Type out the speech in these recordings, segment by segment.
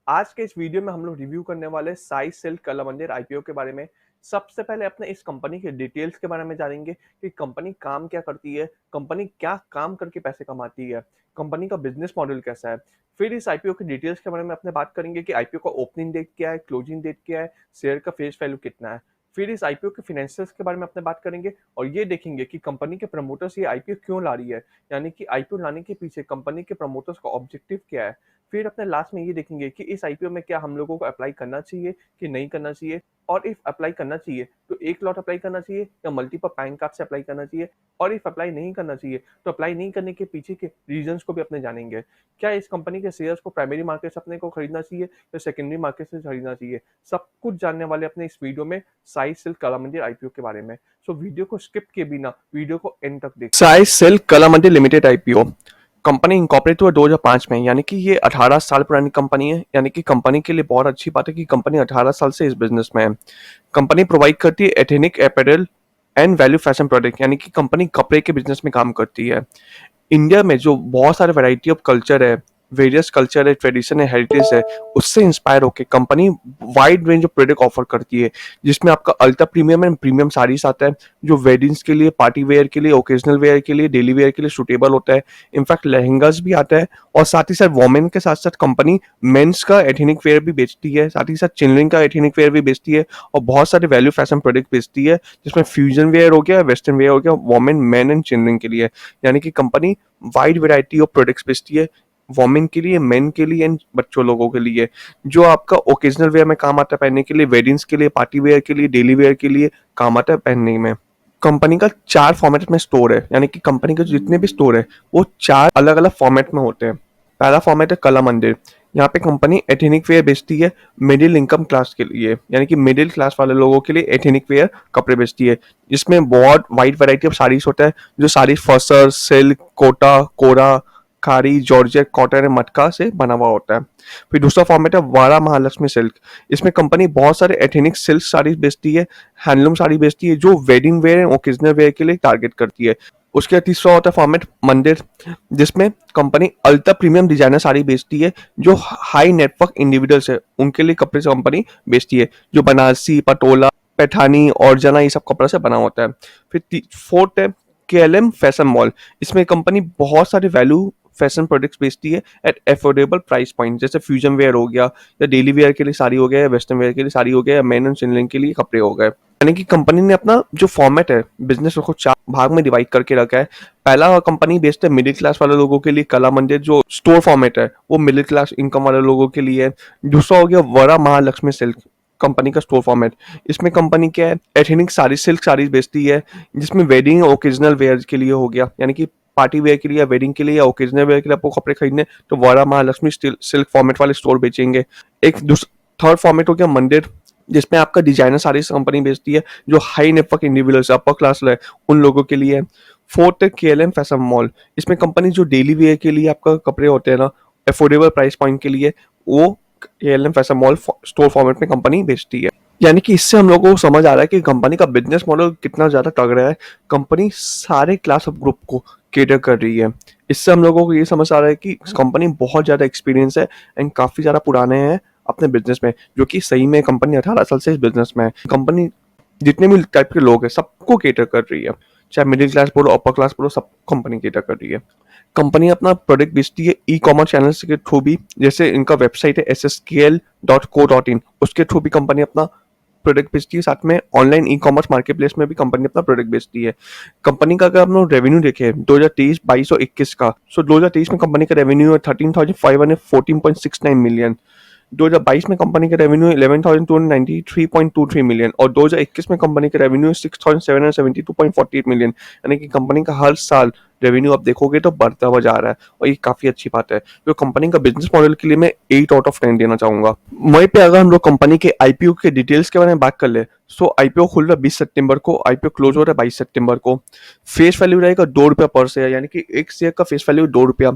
आज के इस वीडियो में हम लोग रिव्यू करने वाले साई सिल्क कलामंदिर आईपीओ के बारे में। सबसे पहले अपने इस कंपनी के डिटेल्स के बारे में जानेंगे कि कंपनी काम क्या करती है, कंपनी क्या काम करके पैसे कमाती है, कंपनी का बिजनेस मॉडल कैसा है। फिर इस आईपीओ के डिटेल्स के बारे में अपने बात करेंगे कि आईपीओ का ओपनिंग डेट क्या है, क्लोजिंग डेट क्या है, शेयर का फेस वैल्यू कितना है। फिर इस आईपीओ के फाइनेंशियल्स के बारे में अपने बात करेंगे और ये देखेंगे कि कंपनी के प्रमोटर्स ये आईपीओ क्यों ला रही है, यानी कि आईपीओ लाने के पीछे कंपनी के प्रमोटर्स का ऑब्जेक्टिव क्या है। फिर अपने लास्ट में ये देखेंगे कि इस आईपीओ में क्या हम लोगों को अप्लाई करना चाहिए कि नहीं करना चाहिए, और इफ अप्लाई करना चाहिए तो एक लॉट अप्लाई करना चाहिए या मल्टीपल पैन कार्ड से अप्लाई करना चाहिए, और इफ अप्लाई नहीं करना चाहिए तो अप्लाई नहीं करने के पीछे के रीजंस को भी अपने जानेंगे। क्या इस कंपनी के शेयर्स को प्राइमरी मार्केट से अपने को खरीदना चाहिए या सेकेंडरी मार्केट से खरीदना चाहिए, सब कुछ जानने वाले अपने इस वीडियो में साई सिल्क कलामंदिर आईपीओ के बारे में। सो वीडियो को स्किप किए बिना वीडियो को एंड तक देखें। Sai silk Kalamandir limited IPO company incorporate हुआ 2005 में, यानी कि ये 18 साल पुरानी कंपनी है। यानी कि कंपनी के लिए बहुत अच्छी बात है कि कंपनी 18 साल से इस बिजनेस में है। कंपनी प्रोवाइड करती है ethnic apparel and value fashion product, यानी कि कंपनी कपड़े के बिजनेस में काम करती है। इंडिया में जो बहुत सारे वैरायटी ऑफ कल्चर है, वेरियस कल्चर है, ट्रेडिशन है, हेरिटेज है, उससे इंस्पायर होकर company wide range of product offer करती है, जिसमें आपका ultra premium and premium saris आता है, जो वेडिंग्स के लिए, पार्टी वेयर के लिए, ओकेजनल वेयर के लिए, डेली वेयर के लिए सूटेबल होता है। इनफैक्ट लहंगास भी आता है, और साथ ही साथ वोमेन के साथ साथ कंपनी मेंस का एथनिक वेयर भी बेचती है, साथ ही साथ चिल्ड्रन का एथनिक वेयर भी बेचती है, और बहुत सारे वैल्यू फैशन प्रोडक्ट बेचती है, जिसमें फ्यूजन वेयर हो गया, वेस्टर्न वेयर हो गया, वोमेन, मैन एंड चिल्ड्रन के लिए। यानी कि company wide variety of products बेचती है, वोमेन के लिए, मेन के लिए एंड बच्चों लोगों के लिए, जो आपका ओकेजनल वेयर में काम आता है पहनने के लिए, वेडिंग्स के लिए, पार्टी वेयर के लिए, डेली वेयर के लिए काम आता है पहनने में। कंपनी का 4 फॉर्मेट में स्टोर है, यानी कि कंपनी के जितने भी स्टोर है वो 4 अलग अलग फॉर्मेट में होते हैं। पहला फॉर्मेट है कला मंदिर। यहाँ पे कंपनी एथनिक वेयर बेचती है मिडिल इनकम क्लास के लिए, यानी कि मिडिल क्लास वाले लोगों के लिए एथनिक वेयर कपड़े बेचती है, जिसमें बहुत वाइड वैरायटी ऑफ साड़ीज होता है, जो साड़ी फसर, सिल्क, कोटा, कोरा, खारी, जॉर्जेट, कॉटन, मटका से बना हुआ होता है। फिर दूसरा फॉर्मेट है वारा महालक्ष्मी सिल्क। इसमें कंपनी बहुत सारे एथनिक सिल्क साड़ी बेचती है, हैंडलूम साड़ी बेचती है, जो wedding wear and occasional wear के लिए टारगेट करती है। उसके बाद तीसरा होता है फॉर्मेट मंदिर, जिसमें company ultra premium designer sari बेचती है, जो हाई नेटवर्क इंडिविजुअल्स है उनके लिए कपड़े से कंपनी बेचती है, जो बनारसी, पटोला, पैठानी और जना ये सब कपड़ा से बना होता है। फिर फोर्थ है केएलएम फैशन मॉल। इसमें कंपनी बहुत सारे वैल्यू फैशन प्रोडक्ट्स बेचती है एट अफोर्डेबल प्राइस पॉइंट, जैसे फ्यूजन वेयर हो गया, या डेली वेयर के लिए साड़ी हो गया, या वेस्टर्न वेयर के लिए साड़ी हो गया, या मेन एंड चिल्ड्रन के लिए कपड़े हो गए। यानी कि कंपनी ने अपना जो फॉर्मेट है बिजनेस को 4 भाग में डिवाइड करके रखा है। पहला कंपनी बेचता है मिडिल क्लास वाले लोगों के लिए कला मंदिर, जो स्टोर फॉर्मेट है वो मिडिल क्लास इनकम वाले लोगों के लिए है। दूसरा हो गया वरा महालक्ष्मी सिल्क, कंपनी का स्टोर फॉर्मेट। इसमें कंपनी क्या है, एथनिक साड़ी, सिल्क साड़ीज बेचती है, जिसमें वेडिंग ओकेजनल वेयर के लिए हो गया, यानी कि पार्टी वेयर के लिए या वेडिंग के लिए या ओकेजनल वेयर के लिए आपको कपड़े खरीदने, तो वरा महालक्ष्मी सिल्क फॉर्मेट वाले स्टोर बेचेंगे। एक थर्ड फॉर्मेट हो गया मंदिर, जिसमें आपका डिजाइनर साड़ीज कंपनी बेचती है, जो high network individuals, upper class है, उन लोगों के लिए है। फोर्थ है केएलएम फैशन मॉल। इसमें कंपनी जो डेली वेयर के लिए आपका कपड़े होते हैं ना, अफोर्डेबल प्राइस पॉइंट के लिए, वो KLM fashion mall store format में कंपनी बेचती है। यानी कि इससे हम लोगों को समझ आ रहा है कि कंपनी का बिजनेस मॉडल कितना ज्यादा तगड़ा है। कंपनी सारे क्लास ऑफ ग्रुप को केटर कर रही है। इससे हम लोगों को ये समझ आ रहा है कि कंपनी बहुत ज्यादा एक्सपीरियंस है एंड काफी ज्यादा पुराने हैं अपने बिजनेस में, जो कि सही में कंपनी 18 साल से इस बिजनेस में है। कंपनी जितने भी टाइप के लोग हैं सबको केटर कर रही है, चाहे मिडिल क्लास बोलो, अपर क्लास बोलो, सब कंपनी केटर कर रही है। कंपनी अपना प्रोडक्ट बेचती है ई कॉमर्स चैनल्स के थ्रू भी, जैसे इनका वेबसाइट है sskl.co.in, उसके थ्रू भी कंपनी अपना प्रोडक्ट बेचती है। साथ में online e commerce market place में भी कंपनी अपना प्रोडक्ट बेचती है। कंपनी का अगर हम लोग रेवेन्यू देखें 2023, 22 और 21 का, सो 2023 में कंपनी का रेवेन्यू है 13,514.69 मिलियन, 2022 में कंपनी का रेवेन्यू 11,293.23 मिलियन, और 2021 में कंपनी का रेवेन्यू 6,772.48 मिलियन। यानी कि कंपनी का हर साल रेवेन्यू आप देखोगे तो बढ़ता हुआ जा रहा है, और ये काफी अच्छी बात है। जो कंपनी का बिजनेस मॉडल के लिए मैं 8 आउट ऑफ 10 देना चाहूंगा। वहीं पे अगर हम लोग कंपनी के आईपीओ के डिटेल्स के बारे में बात कर ले, सो आईपीओ खुल रहा है 20 सितंबर को, आईपीओ क्लोज हो रहा है 22 सितंबर को। फेस वैल्यू रहेगा ₹2 पर शेयर, यानी कि एक शेयर का फेस वैल्यू ₹2।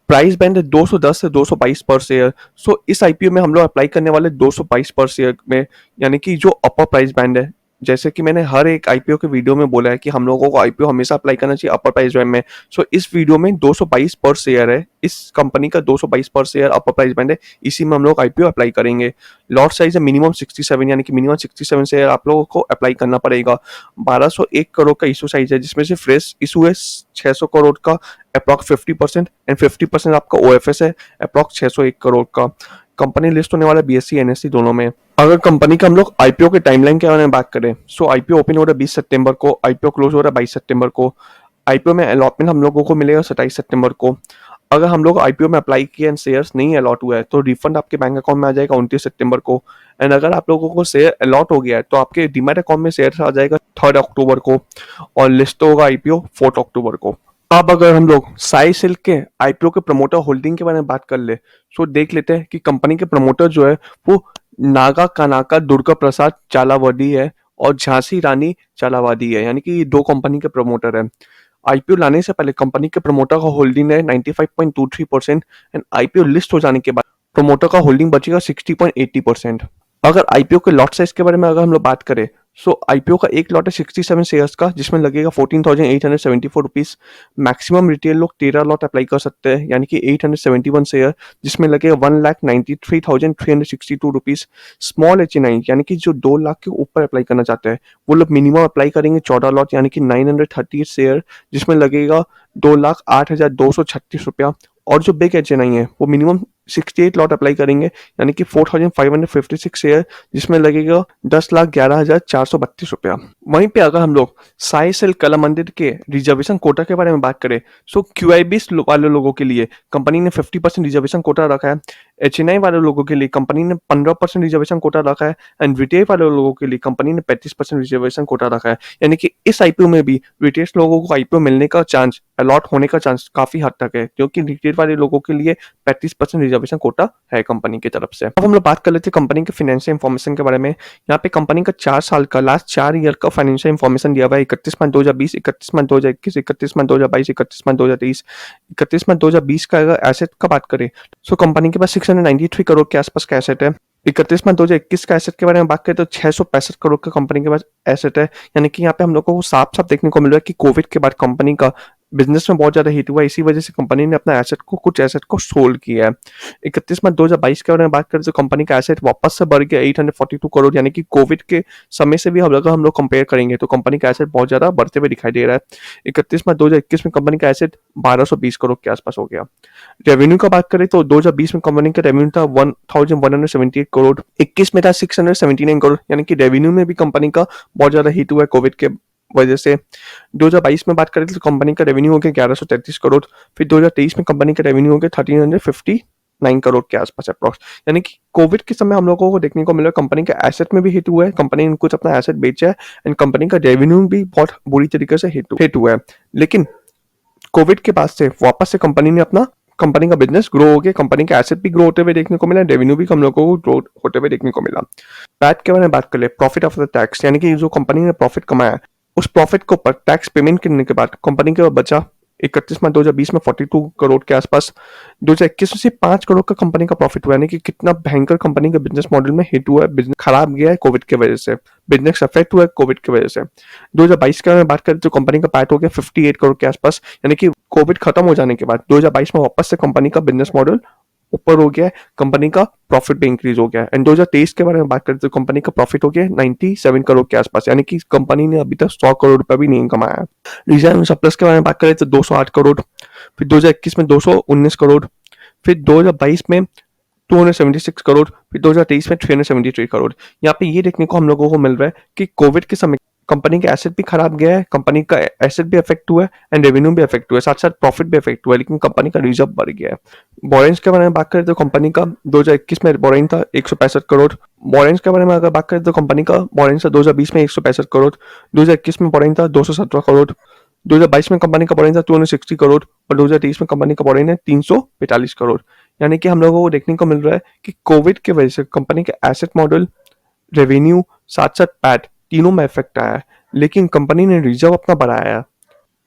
प्राइस बैंड है 210 से 222 पर शेयर। सो इस आईपीओ में हम लोग अप्लाई करने वाले 222 पर शेयर में, यानी कि जो अपर प्राइस बैंड है जैसे कि मैंने हर एक आईपीओ के वीडियो में बोला है कि हम लोगों को आईपीओ हमेशा अप्लाई करना चाहिए अपर प्राइस बैंड में। सो इस वीडियो में 222 पर शेयर है, इस कंपनी का 222 पर शेयर अपर प्राइस बैंड है, इसी में हम लोग आईपीओ अप्लाई करेंगे। लॉट साइज है मिनिमम 67, यानी कि मिनिमम 67 शेयर आप लोगों को अप्लाई करना पड़ेगा। 1201 करोड़ का इशू साइज है, जिसमें से फ्रेश इशू है 600 करोड़ का अप्रॉक्स 50%, एंड 50% आपका ओएफएस है अप्रॉक्स 601 करोड़ का। कंपनी लिस्ट होने वाला बीएससी एनएससी दोनों में। अगर कंपनी का हम लोग आईपीओ के टाइमलाइन के बारे में बात करें, सो आईपीओ ओपन हो रहा है 20 सितंबर को, आईपीओ क्लोज हो रहा है 22 सितंबर को। आईपीओ में अलॉटमेंट हम लोगों को मिलेगा 27 सितंबर को। अगर हम लोग आईपीओ में अप्लाई किए एंड शेयर्स नहीं अलॉट हुआ है तो रिफंड आपके बैंक अकाउंट में आ जाएगा 29 सितंबर को। एंड अगर आप लोगों को शेयर अलॉट हो गया है तो आपके डीमैट अकाउंट में शेयर आ जाएगा 3 अक्टूबर को, और लिस्ट होगा आईपीओ 4 अक्टूबर को। अब अगर हम लोग साई सिल्क के आईपीओ के प्रमोटर होल्डिंग के बारे में बात कर ले, तो देख लेते हैं कि कंपनी के प्रमोटर जो है वो नागा कानाका दुर्गा प्रसाद चालावादी है और झांसी रानी चालावादी है, यानी कि ये दो कंपनी के प्रमोटर है। आईपीओ लाने से पहले कंपनी के प्रमोटर का होल्डिंग है 95.23%, एंड आईपीओ लिस्ट हो जाने के बाद प्रमोटर का होल्डिंग बचेगा 60.80%। अगर आईपीओ के लॉट साइज के बारे में अगर हम लोग बात करें, सो आईपीओ का एक लॉट है 67 शेयर्स का, जिसमें लगेगा 14,874 रुपीज। मैक्सिमम रिटेल लोग 13 लॉट अप्लाई कर सकते हैं, यानी कि 871 शेयर, जिसमें लगेगा 1,93,362 रुपीज। स्मॉल एच यानी कि जो 2 लाख के ऊपर अप्लाई करना चाहते हैं, वो लोग मिनिमम अप्लाई करेंगे 14 लॉट, यानी कि 930 शेयर, जिसमें लगेगा 2,08,236 रुपया। और जो बिग एच है वो मिनिमम 68 लॉट अप्लाई करेंगे, यानी कि 4,556 शेयर, जिसमें लगेगा 10,11,432 रुपया। वहीं पे अगर हम लोग साई सेल कला मंदिर के रिजर्वेशन कोटा के बारे में बात करें, सो क्यूआईबीस वाले लोगों के लिए कंपनी ने 50% रिजर्वेशन कोटा रखा है। एचएनआई वाले लोगों के लिए कंपनी ने 15% रिजर्वेशन कोटा रखा है, एंड रिटेल वाले लोगों के लिए कंपनी ने 35% रिजर्वेशन कोटा रखा है। यानी कि इस आईपीओ में भी रिटेल लोगों को आईपीओ मिलने का चांस, अलॉट होने का चांस काफी हद तक है, क्योंकि रिटेल वाले लोगों के लिए 35% रिजर्वेशन कोटा है कंपनी की तरफ से। अब हम लोग बात कर लेते हैं कंपनी के फाइनेंशियल इंफॉर्मेशन के बारे में। यहाँ पे कंपनी का 4 साल का, लास्ट 4 ईयर का फाइनेंशियल इंफॉर्मेशन दिया हुआ है। 31 मार्च 2020, 31 मार्च 2021, 31 मार्च 2022, 31 मार्च 2023। 31 मार्च 2020 का अगर एसेट का बात करें, सो कंपनी के पास 693 करोड़ के आसपास का एसेट है। 31 मार्च 2021 का एसेट के बारे में बात करें तो 665 करोड़ का कंपनी के पास एसेट है। यानी कि यहाँ पे हम लोगों को साफ साफ देखने को मिल रहा है कि कोविड के बाद कंपनी का बिजनेस में बहुत ज्यादा हिट हुआ, इसी वजह से कंपनी ने अपना एसेट को, कुछ एसेट को सोल्ड किया है। 31 मार्च 2022 के बारे में बात करें तो कंपनी का एसेट वापस से बढ़ गया 842 करोड़, यानी कि कोविड के समय से भी हम लोग कंपेयर करेंगे तो कंपनी का एसेट बहुत ज्यादा बढ़ते हुए दिखाई दे रहा है। 31 मार्च 2021 में कंपनी का एसेट 1220 करोड़ के आसपास हो गया। रेवेन्यू का बात करें तो 2020 में कंपनी का रेवेन्यू था 1178 करोड़, 21 में था 679 करोड़, यानी कि रेवेन्यू में भी कंपनी का बहुत ज्यादा हिट हुआ है कोविड के वजह से। 2022 में बात करें तो कंपनी का रेवेन्यू हो गया 1133 करोड़, फिर 2023 में कंपनी का रेवेन्यू हो गया 1359 करोड़ के आसपास अप्रॉक्स। यानी कि कोविड के समय हम लोगों को देखने को मिला कंपनी का एसेट में भी हिट हुआ है, कंपनी ने कुछ अपना एसेट बेचा है, एंड कंपनी का रेवेन्यू भी बहुत बुरी तरीके से हिट हुआ है। लेकिन कोविड के बाद से वापस से कंपनी का बिजनेस ग्रो हो गया, कंपनी का एसेट भी ग्रो होते हुए देखने को मिला, रेवेन्यू भी हम लोगों को ग्रो होते हुए देखने को मिला। पैट के बारे में बात कर ले, प्रॉफिट आफ्टर टैक्स, यानी कि जो कंपनी ने प्रॉफिट कमाया, उस प्रॉफिट को पर टैक्स पेमेंट करने के बाद कंपनी के बचा 31 मार्च 2020 में 42 करोड़ के आसपास। 2021 में सिर्फ 5 करोड़ का कंपनी का प्रॉफिट हुआ, यानी कि कितना भयंकर कंपनी के बिजनेस मॉडल में हिट हुआ है, बिजनेस खराब गया है कोविड की वजह से, बिजनेस अफेक्ट हुआ है कोविड की वजह से। 2022 के बारे में बात करें तो कंपनी का पैट हो गया 58 करोड़ के आसपास, यानी कि कोविड खत्म हो जाने के बाद 2022 में वापस से कंपनी का बिजनेस मॉडल ऊपर हो गया है, कंपनी का प्रॉफिट भी इंक्रीज हो गया है। एंड 2023 के बारे में बात करें तो कंपनी का प्रॉफिट हो गया 97 करोड़ के आसपास, यानी कि कंपनी ने अभी तक 100 करोड़ रुपया भी नहीं कमाया है। रिजर्व एंड सरप्लस के बारे में बात करें तो 208 करोड़, फिर 2021 में 219 करोड़, फिर 2022 में 276 करोड़, फिर 2023 में 373 करोड़। यहाँ पे ये देखने को हम लोगों को मिल रहा है कि कोविड के समय कंपनी का एसेट भी खराब गया है, कंपनी का एसेट भी अफेक्ट हुआ है, एंड रेवेन्यू भी अफेक्ट हुआ है, साथ साथ प्रॉफिट भी अफेक्ट हुआ है, लेकिन कंपनी का रिजर्व बढ़ गया है। बोरेंस के बारे में बात करें तो कंपनी का 2021 में बोरेंस था 165 करोड़। बोरेंस के बारे में अगर बात करें तो कंपनी का बोरेंस था 2020 में 165 करोड़, 2021 में बोरेंस था 217 करोड़, 2022 में कंपनी का बोरेंस था 260 करोड़, और 2023 में कंपनी का बोरेंस है 345 करोड़। यानी कि हम लोगों को देखने को मिल रहा है कि कोविड की वजह से कंपनी का एसेट मॉडल, रेवेन्यू, साथ साथ पैट तीनों में इफेक्ट आया है, लेकिन कंपनी ने रिजर्व अपना बढ़ाया है।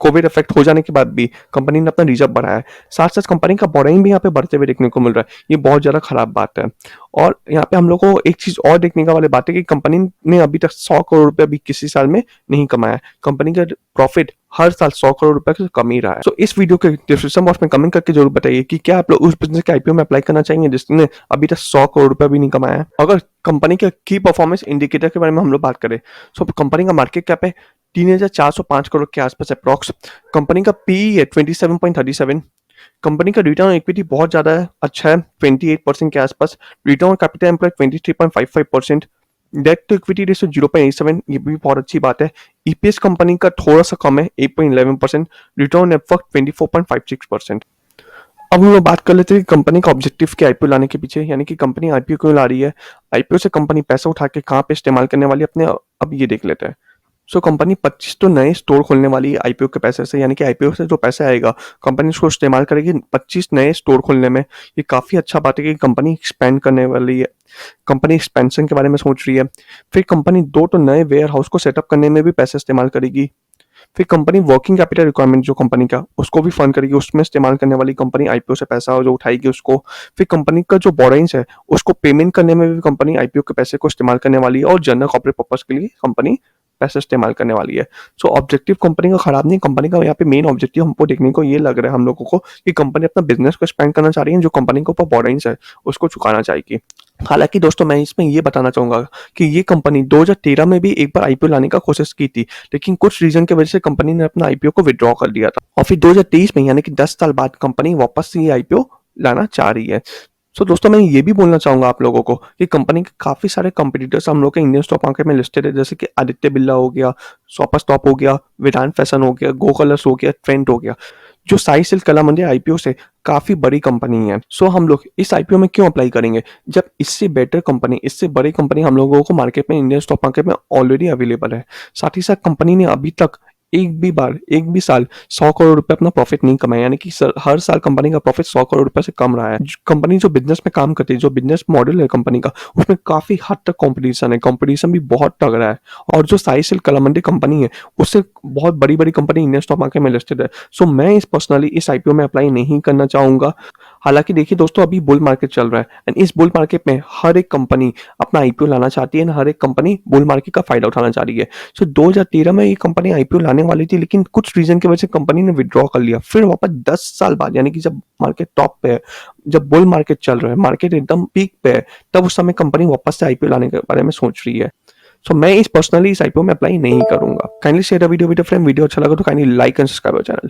कोविड इफेक्ट हो जाने के बाद भी कंपनी ने अपना रिजर्व बढ़ाया है, साथ साथ कंपनी का बोरिंग भी यहाँ पे बढ़ते हुए देखने को मिल रहा है, ये बहुत ज्यादा खराब बात है। और यहाँ पे हम लोग को एक चीज़ और देखने का वाली बात है कि कंपनी ने अभी तक 100 करोड़ रुपए अभी किसी साल में नहीं कमाया है। कंपनी का प्रॉफिट हर साल 100 करोड़ रुपए से कम ही रहा है। तो इस वीडियो के डिस्क्रिप्शन बॉक्स में कमेंट करके जरूर बताइए कि क्या आप लोग उस बिजनेस के आईपीओ में अप्लाई करना चाहेंगे जिसने अभी तक 100 करोड़ रुपए भी नहीं कमाया है। अगर कंपनी के की परफॉर्मेंस इंडिकेटर के बारे में हम लोग बात करें तो कंपनी का मार्केट कैप है 3,405 करोड़ के आसपास अप्रॉक्स। कंपनी का पीई है 27.37। कंपनी का रिटर्न ऑन इक्विटी बहुत ज़्यादा है, अच्छा है 28% के आसपास। Return on capital employed 23.55%। Debt to equity ratio 0.87, ये भी बहुत अच्छी बात है। ईपीएस कंपनी का थोड़ा सा कम है 8.11%। Return on network 24.56%। अब हम लोग बात कर लेते हैं कि कंपनी का ऑब्जेक्टिव क्या आईपीओ लाने के पीछे, यानी कि कंपनी आईपीओ क्यों ला रही है, आईपीओ से कंपनी पैसा उठा के कहाँ पे इस्तेमाल करने वाली है अपने, अब ये देख लेते हैं। कंपनी 25 तो नए स्टोर खोलने वाली है आईपीओ के पैसे से, यानी कि आईपीओ से जो पैसा आएगा कंपनी उसको इस्तेमाल करेगी 25 नए स्टोर खोलने में। ये काफ़ी अच्छा बात है कि कंपनी एक्सपेंड करने वाली है, कंपनी एक्सपेंशन के बारे में सोच रही है। फिर कंपनी 2 तो नए वेयर हाउस को सेटअप करने में भी पैसा इस्तेमाल करेगी। फिर कंपनी वर्किंग कैपिटल रिक्वायरमेंट जो कंपनी का उसको भी फंड करेगी, उसमें इस्तेमाल करने वाली कंपनी आईपीओ से पैसा जो उठाएगी उसको। फिर कंपनी का जो बोरोइंग्स है उसको पेमेंट करने में भी कंपनी आईपीओ के पैसे को इस्तेमाल करने वाली है, और जनरल कॉर्पोरेट पर्पस के लिए कंपनी पैसा इस्तेमाल करने वाली है। ऑब्जेक्टिव कंपनी का खराब नहीं, कंपनी का यहाँ पे मेन ऑब्जेक्टिव हमको देखने को ये लग रहा है हम लोगों को कि कंपनी अपना बिजनेस को एक्सपेंड करना चाह रही है, जो कंपनी के ऊपर बोरोइंग्स है उसको चुकाना चाहेगी। हालांकि दोस्तों मैं इसमें ये बताना चाहूंगा कि ये कंपनी 2013 में भी एक बार आईपीओ लाने का कोशिश की थी, लेकिन कुछ रीजन की वजह से कंपनी ने अपना आईपीओ को विड्रॉ कर दिया था, और फिर 2023 में यानी कि 10 साल बाद कंपनी वापस से ये आईपीओ लाना चाह रही है। दोस्तों मैं ये भी बोलना चाहूंगा आप लोगों को कि कंपनी के काफी सारे कंपटीटर्स हम लोग के इंडियन स्टॉक मार्केट में लिस्टेड है, जैसे कि आदित्य बिरला हो गया, शॉपर स्टॉप हो गया, वेदांत फैशन हो गया, गो कलर्स हो गया, ट्रेंड हो गया, जो साई सिल्क कला मंदिर आईपीओ से काफी बड़ी कंपनी है। हम लोग इस आईपीओ में क्यों अप्लाई करेंगे जब इससे बेटर कंपनी, इससे बड़ी कंपनी हम लोगों को मार्केट में, इंडियन स्टॉक मार्केट में ऑलरेडी अवेलेबल है। साथ ही साथ कंपनी ने अभी तक एक भी साल 100 करोड़ रुपए अपना प्रॉफिट नहीं कमाया, यानी कि हर साल कंपनी का प्रॉफिट 100 करोड़ रुपए से कम रहा है। कंपनी जो बिजनेस में काम करती है, जो बिजनेस मॉडल है कंपनी का, उसमें काफी हद तक कंपटीशन है, कंपटीशन भी बहुत तगड़ा है। और जो साई सिल्क कलामंडी कंपनी है उससे बहुत बड़ी बड़ी कंपनी इंडियन स्टॉक मार्केट में लिस्टेड है। मैं इस पर्सनली इस आईपीओ में अप्लाई नहीं करना चाहूंगा। हालांकि देखिए दोस्तों अभी बुल मार्केट चल रहा है, एंड इस बुल मार्केट में हर एक कंपनी अपना आईपीओ लाना चाहती है, हर एक कंपनी बुल मार्केट का फायदा उठाना चाह रही है। 2013 में ये कंपनी आईपीओ लाने वाली थी, लेकिन कुछ रीजन की वजह से कंपनी ने विड्रॉ कर लिया। फिर वापस 10 साल बाद, यानी कि जब मार्केट टॉप पे है, जब बुल मार्केट चल रहा है, मार्केट एकदम पीक पे है, तब उस समय कंपनी वापस से आईपीओ लाने के बारे में सोच रही है। मैं इस पर्सनली इस आईपीओ में अप्लाई नहीं करूंगा। Kindly share the video with friend. Video अच्छा लगा तो kindly like and subscribe channel.